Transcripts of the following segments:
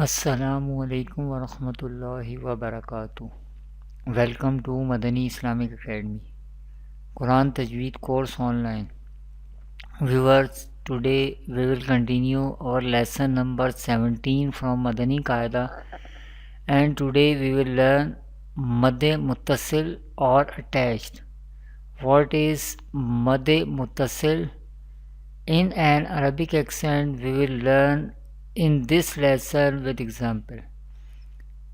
Assalamu alaikum ورحمة الله وبركاته. Welcome to Madani Islamic Academy. Quran Tajweed course online. Viewers, today we will continue our lesson number 17 from Madani Qaida, and today we will learn Madde Muttasil or attached. What is Madde Muttasil? In an Arabic accent we will learn in this lesson with example.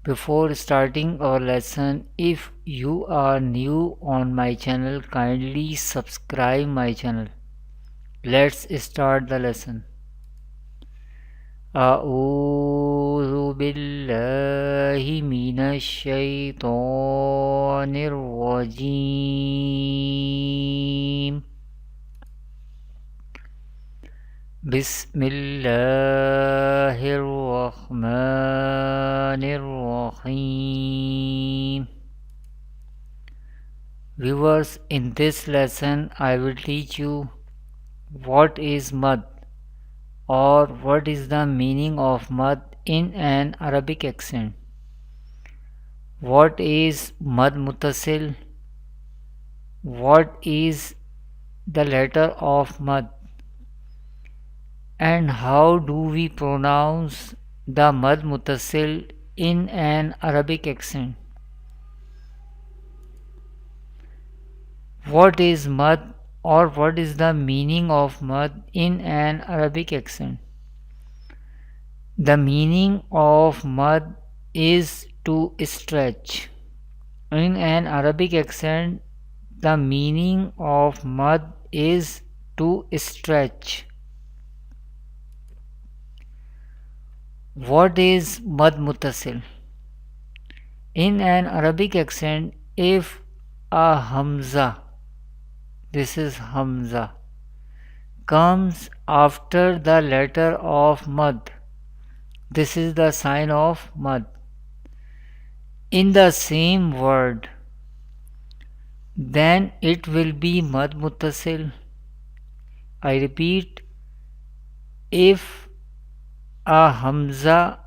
Before starting our lesson, if you are new on my channel, kindly subscribe my channel. Let's start the lesson. أعوذ بالله من الشيطان الرجيم. بسم الله الرحمن الرحيم. Viewers, in this lesson I will teach you what is mad or what is the meaning of mad in an Arabic accent. What is mad muttasil? What is the letter of mad? And how do we pronounce the mad muttasil in an Arabic accent? What is mad or what is the meaning of mad in an Arabic accent? The meaning of mad is to stretch. In an Arabic accent, the meaning of mad is to stretch. What is mad muttasil? In an Arabic accent, if a hamza, this is hamza, comes after the letter of mad, this is the sign of mad, in the same word, then it will be mad muttasil. I repeat, if a hamza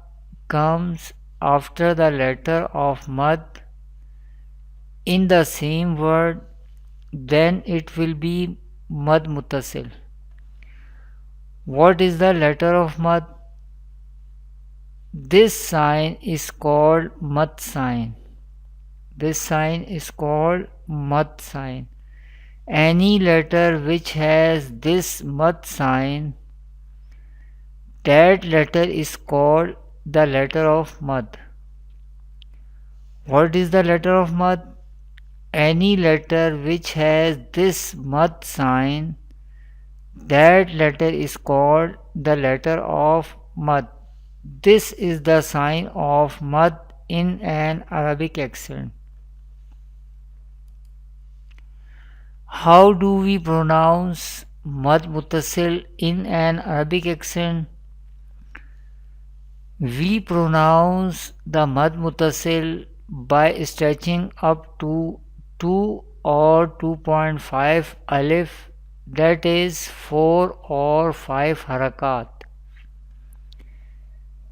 comes after the letter of mad in the same word, then it will be mad muttasil. What is the letter of mad? This sign is called mad sign. This sign is called mad sign. Any letter which has this mad sign, that letter is called the letter of mad. What is the letter of mad? Any letter which has this mad sign, that letter is called the letter of mad. This is the sign of mad in an Arabic accent. How do we pronounce mad muttasil in an Arabic accent? We pronounce the mad muttasil by stretching up to 2 or 2.5 alif, that is 4 or 5 harakat.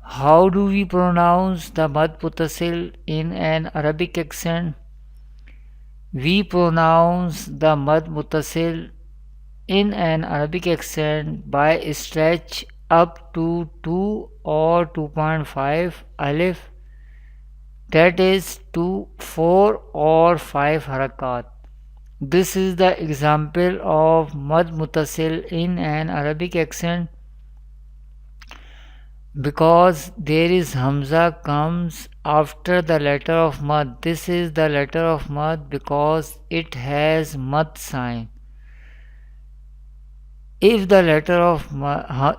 How do we pronounce the mad muttasil in an Arabic accent? We pronounce the mad muttasil in an Arabic accent by stretch up to 2 or 2.5 alif, that is to 4 or 5 harakat. This is the example of mad muttasil in an Arabic accent. Because there is hamza comes after the letter of mad. This is the letter of mad because it has mad sign. If the letter of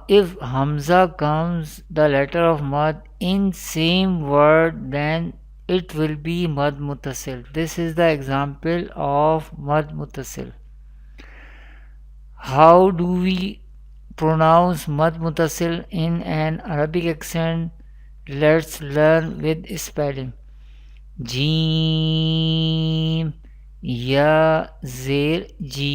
if hamza comes the letter of mad in same word, then it will be mad muttasil. This is the example of mad muttasil. How do we pronounce mad muttasil in an Arabic accent? Let's learn with spelling. Jeem, ya, zer, ji,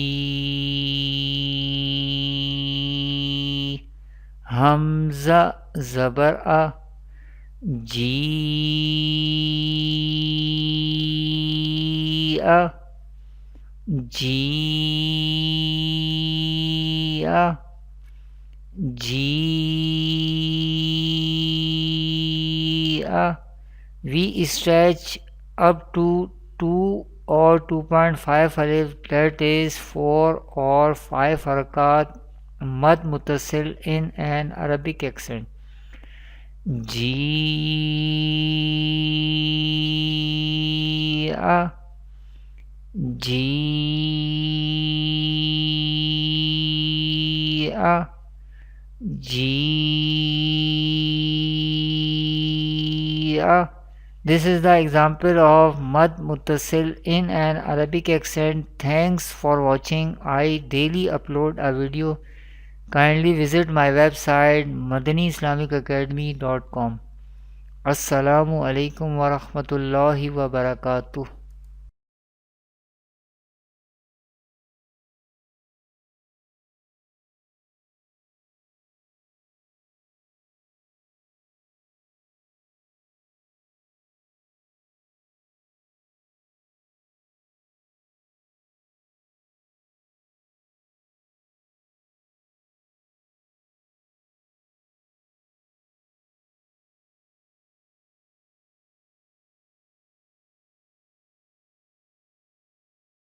hamza, zabar, a, जीआ जीआ जीआ. We stretch up to 2 or 2.5 alif, that is 4 or 5 harakat mad muttasil in an Arabic accent. Jia Jia Jia. This is the example of mad muttasil in an Arabic accent. Thanks for watching. I daily upload a video. Kindly visit my website madaniislamicacademy.com. Assalamu alaikum wa rahmatullahi wa barakatuh.